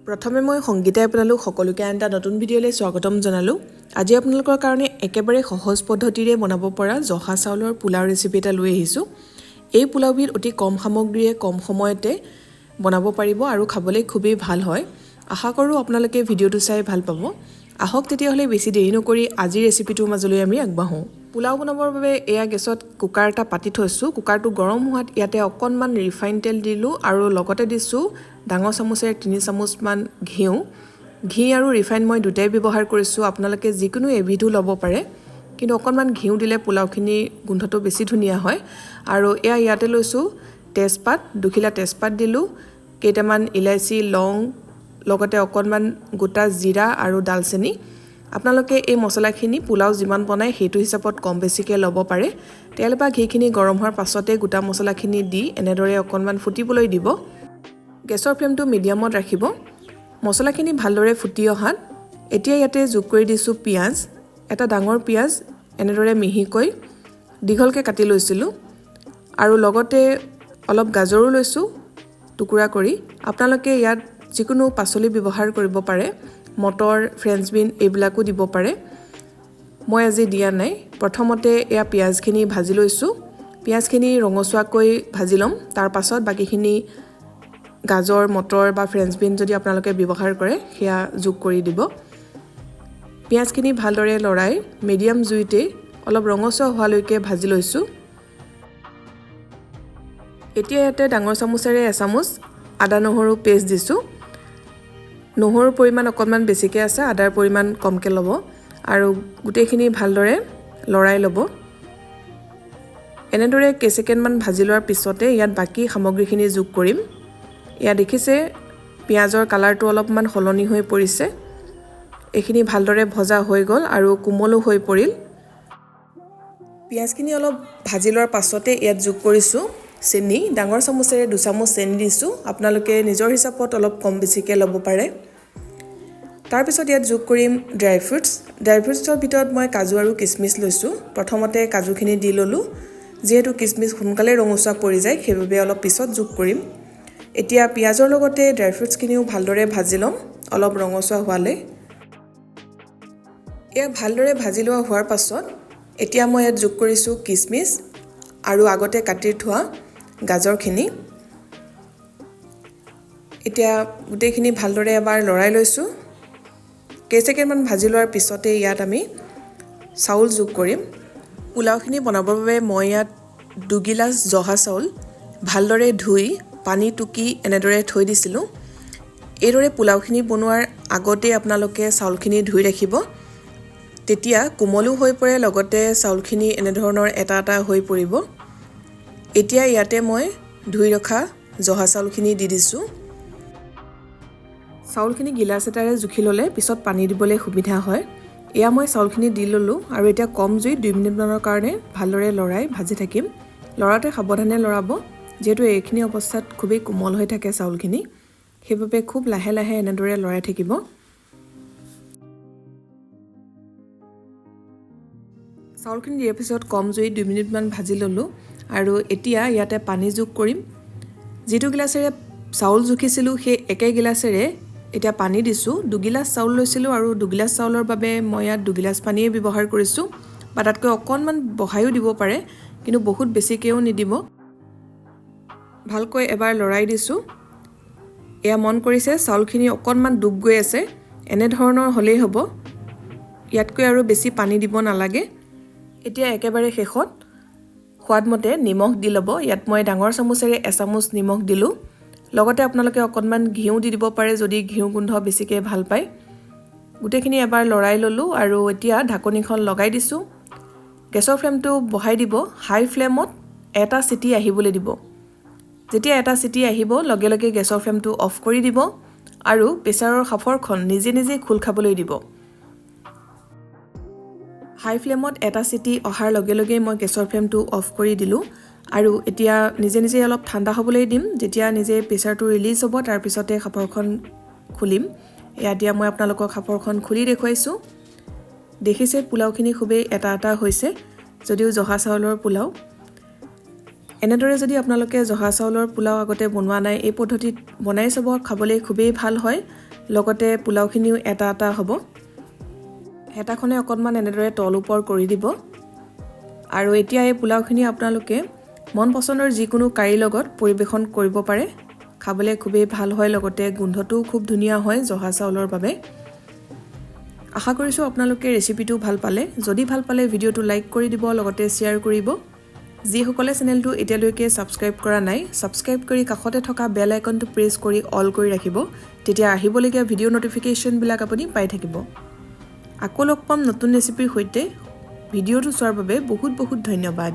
প্ৰথমে মই সংগীতাই আপোনালোক সকলোকে আন এটা নতুন ভিডিঅ'লৈ স্বাগতম জনালোঁ। আজি আপোনালোকৰ কাৰণে একেবাৰে সহজ পদ্ধতিৰে বনাব পৰা জহা চাউলৰ পোলাও ৰেচিপি এটা লৈ আহিছোঁ। এই পোলাওবিধ অতি কম সামগ্ৰীৰে কম সময়তে বনাব পাৰিব আৰু খাবলৈ খুবেই ভাল হয়। আশা কৰোঁ আপোনালোকে ভিডিঅ'টো চাই ভাল পাব। আহক তেতিয়াহ'লে বেছি দেৰি নকৰি আজিৰ ৰেচিপিটোৰ মাজলৈ আমি আগবাঢ়োঁ। পোলাও বনাবৰ বাবে এয়া গেছত কুকাৰ এটা পাতি থৈছোঁ। কুকাৰটো গৰম হোৱাত ইয়াতে অকণমান ৰিফাইন তেল দিলোঁ আৰু লগতে দিছোঁ ডাঙৰ চামুচেৰে 3 চামুচমান ঘি আৰু ৰিফাইন মই দুটাই ব্যৱহাৰ কৰিছোঁ। আপোনালোকে যিকোনো এবিধো ল'ব পাৰে, কিন্তু অকণমান ঘিউ দিলে পোলাওখিনি গোন্ধটো বেছি ধুনীয়া হয়। আৰু এয়া ইয়াতে লৈছোঁ তেজপাত, দুখিলা তেজপাত দিলোঁ, কেইটামান ইলাচি, লং, লগতে অকণমান গোটা জিৰা আৰু ডালচেনি। আপোনালোকে এই মছলাখিনি পোলাও যিমান বনায় সেইটো হিচাপত কম বেছিকৈ ল'ব পাৰে। তেল বা ঘিখিনি গৰম হোৱাৰ পাছতে গোটা মছলাখিনি দি এনেদৰে অকণমান ফুটিবলৈ দিব। গেছৰ ফ্লেমটো মিডিয়ামত ৰাখিব। মছলাখিনি ভালদৰে ফুটি অহাত এতিয়া ইয়াতে যোগ কৰি দিছোঁ পিঁয়াজ। এটা ডাঙৰ পিঁয়াজ এনেদৰে মিহিকৈ দীঘলকৈ কাটি লৈছিলোঁ আৰু লগতে অলপ গাজৰো লৈছোঁ টুকুৰা কৰি। আপোনালোকে ইয়াত যিকোনো পাচলি ব্যৱহাৰ কৰিব পাৰে, মটৰ, ফ্ৰেঞ্চ বিন এইবিলাকো দিব পাৰে। মই আজি দিয়া নাই। প্ৰথমতে এয়া পিঁয়াজখিনি ভাজি লৈছোঁ। পিঁয়াজখিনি ৰঙচুৱাকৈ ভাজি ল'ম। তাৰ পাছত বাকীখিনি গাজৰ, মটৰ বা ফ্ৰেঞ্চ বিন যদি আপোনালোকে ব্যৱহাৰ কৰে সেয়া যোগ কৰি দিব। পিঁয়াজখিনি ভালদৰে লৰাই মিডিয়াম জুইতে অলপ ৰঙচুৱা হোৱালৈকে ভাজি লৈছোঁ। এতিয়া ইয়াতে ডাঙৰ চামুচেৰে এচামুচ আদা নহৰু পেষ্ট দিছোঁ। নহৰুৰ পৰিমাণ অকণমান বেছিকৈ আছে, আদাৰ পৰিমাণ কমকৈ ল'ব আৰু গোটেইখিনি ভালদৰে লৰাই ল'ব। এনেদৰে কেইছেকেণ্ডমান ভাজি লোৱাৰ পিছতে ইয়াত বাকী সামগ্ৰীখিনি যোগ কৰিম। এয়া দেখিছে পিঁয়াজৰ কালাৰটো অলপমান সলনি হৈ পৰিছে। এইখিনি ভালদৰে ভজা হৈ গ'ল আৰু কোমলো হৈ পৰিল। পিঁয়াজখিনি অলপ ভাজি লোৱাৰ পাছতে ইয়াত যোগ কৰিছোঁ চেনি। ডাঙৰ চামুচেৰে 2 চামুচ চেনি দিছোঁ। আপোনালোকে নিজৰ হিচাপত অলপ কম বেছিকৈ ল'ব পাৰে। তাৰপিছত ইয়াত যোগ কৰিম ড্ৰাই ফ্ৰুটছ। ড্ৰাই ফ্ৰুটছৰ ভিতৰত মই কাজু আৰু কিচমিচ লৈছোঁ। প্ৰথমতে কাজুখিনি দি ল'লোঁ। যিহেতু কিচমিচ সোনকালে ৰঙচুৱা পৰি যায় সেইবাবে অলপ পিছত যোগ কৰিম। এতিয়া পিঁয়াজৰ লগতে ড্ৰাই ফ্ৰুটছখিনিও ভালদৰে ভাজি ল'ম অলপ ৰঙচুৱা হোৱালৈ। এয়া ভালদৰে ভাজি লোৱা হোৱাৰ পাছত এতিয়া মই ইয়াত যোগ কৰিছোঁ কিচমিচ আৰু আগতে কাটি থোৱা গাজৰখিনি। এতিয়া গোটেইখিনি ভালদৰে এবাৰ লৰাই লৈছোঁ। কেইছেকেণ্ডমান ভাজি লোৱাৰ পিছতে ইয়াত আমি চাউল যোগ কৰিম। পোলাওখিনি বনাবৰ বাবে মই ইয়াত 2 গিলাচ জহা চাউল ভালদৰে ধুই পানী টুকি এনেদৰে থৈ দিছিলোঁ। এইদৰে পোলাওখিনি বনোৱাৰ আগতেই আপোনালোকে চাউলখিনি ধুই ৰাখিব। তেতিয়া কোমলো হৈ পৰে, লগতে চাউলখিনি এনেধৰণৰ এটা এটা হৈ পৰিব। এতিয়া ইয়াতে মই ধুই ৰখা জহা চাউলখিনি দি দিছোঁ। চাউলখিনি গিলাচ এটাৰে জুখি ল'লে পিছত পানী দিবলৈ সুবিধা হয়। এয়া মই চাউলখিনি দি ল'লোঁ আৰু এতিয়া কম জুইত 2 মিনিটমানৰ কাৰণে ভালদৰে লৰাই ভাজি থাকিম। লৰাওঁতে সাৱধানে লৰাব, যিহেতু এইখিনি অৱস্থাত খুবেই কোমল হৈ থাকে চাউলখিনি। সেইবাবে খুব লাহে লাহে এনেদৰে লৰাই থাকিব। চাউলখিনি দিয়াৰ পিছত কম জুইত 2 মিনিটমান ভাজি ল'লোঁ আৰু এতিয়া ইয়াতে পানী যোগ কৰিম। যিটো গিলাচেৰে চাউল জুখিছিলোঁ সেই একে গিলাচেৰে এতিয়া পানী দিছোঁ। 2 গিলাচ চাউল লৈছিলোঁ আৰু 2 গিলাচ চাউলৰ বাবে মই ইয়াত 2 গিলাচ পানীয়ে ব্যৱহাৰ কৰিছোঁ, বা তাতকৈ অকণমান বঢ়াইও দিব পাৰে, কিন্তু বহুত বেছিকৈও নিদিব। ভালকৈ এবাৰ লৰাই দিছোঁ। এয়া মন কৰিছে চাউলখিনি অকণমান ডুব গৈ আছে, এনেধৰণৰ হ'লেই হ'ব। ইয়াতকৈ আৰু বেছি পানী দিব নালাগে। এতিয়া একেবাৰে শেষত সোৱাদমতে নিমখ দি ল'ব। ইয়াত মই ডাঙৰ চামুচেৰে এচামুচ নিমখ দিলোঁ। লগতে আপোনালোকে অকণমান ঘিউ দি দিব পাৰে যদি ঘিউ গোন্ধ বেছিকৈ ভাল পায়। গোটেইখিনি এবাৰ লৰাই ল'লোঁ আৰু এতিয়া ঢাকনিখন লগাই দিছোঁ। গেছৰ ফ্লেমটো বঢ়াই দিব। হাই ফ্লেমত এটা চিটি আহিবলৈ দিব। যেতিয়া এটা চিটি আহিব লগে লগে গেছৰ ফ্লেমটো অফ কৰি দিব আৰু প্ৰেছাৰৰ সাফৰখন নিজে নিজে খোল খাবলৈ দিব। হাই ফ্লেমত এটা চিটি অহাৰ লগে লগে মই গেছৰ ফ্লেমটো অফ কৰি দিলোঁ আৰু এতিয়া নিজে নিজে অলপ ঠাণ্ডা হ'বলৈ দিম। যেতিয়া নিজে প্ৰেছাৰটো ৰিলিজ হ'ব তাৰপিছতে সাফৰখন খুলিম। এতিয়া মই আপোনালোকক সাফৰখন খুলি দেখুৱাইছোঁ। দেখিছে পোলাওখিনি খুবেই এটা এটা হৈছে, যদিও জহা চাউলৰ পোলাও। এনেদৰে যদি আপোনালোকে জহা চাউলৰ পোলাও আগতে বনোৱা নাই, এই পদ্ধতিত বনাই চাব, খাবলৈ খুবেই ভাল হয়। লগতে পোলাওখিনিও এটা এটা হ'ব হেতাখনে অকণমান এনেদৰে তল ওপৰ কৰি দিব আৰু এতিয়া এই পোলাওখিনি আপোনালোকে মন পছন্দৰ যিকোনো কাৰীৰ লগত পৰিবেশন কৰিব পাৰে খাবলৈ খুবেই ভাল হয় লগতে গোন্ধটোও খুব ধুনীয়া হয় জহা চাউলৰ বাবে আশা কৰিছোঁ আপোনালোকে ৰেচিপিটো ভাল পালে যদি ভাল পালে ভিডিঅ'টো লাইক কৰি দিব লগতে শ্বেয়াৰ কৰিব যিসকলে চেনেলটো এতিয়ালৈকে ছাবস্ক্ৰাইব কৰা নাই ছাবস্ক্ৰাইব কৰি কাষতে থকা বেল আইকনটো প্ৰেছ কৰি অল কৰি ৰাখিব তেতিয়া আহিবলগীয়া ভিডিঅ' নটিফিকেশ্যনবিলাক আপুনি পাই থাকিব আকৌ লগ পাম নতুন ৰেচিপিৰ সৈতে ভিডিঅ'টো চোৱাৰ বাবে বহুত বহুত ধন্যবাদ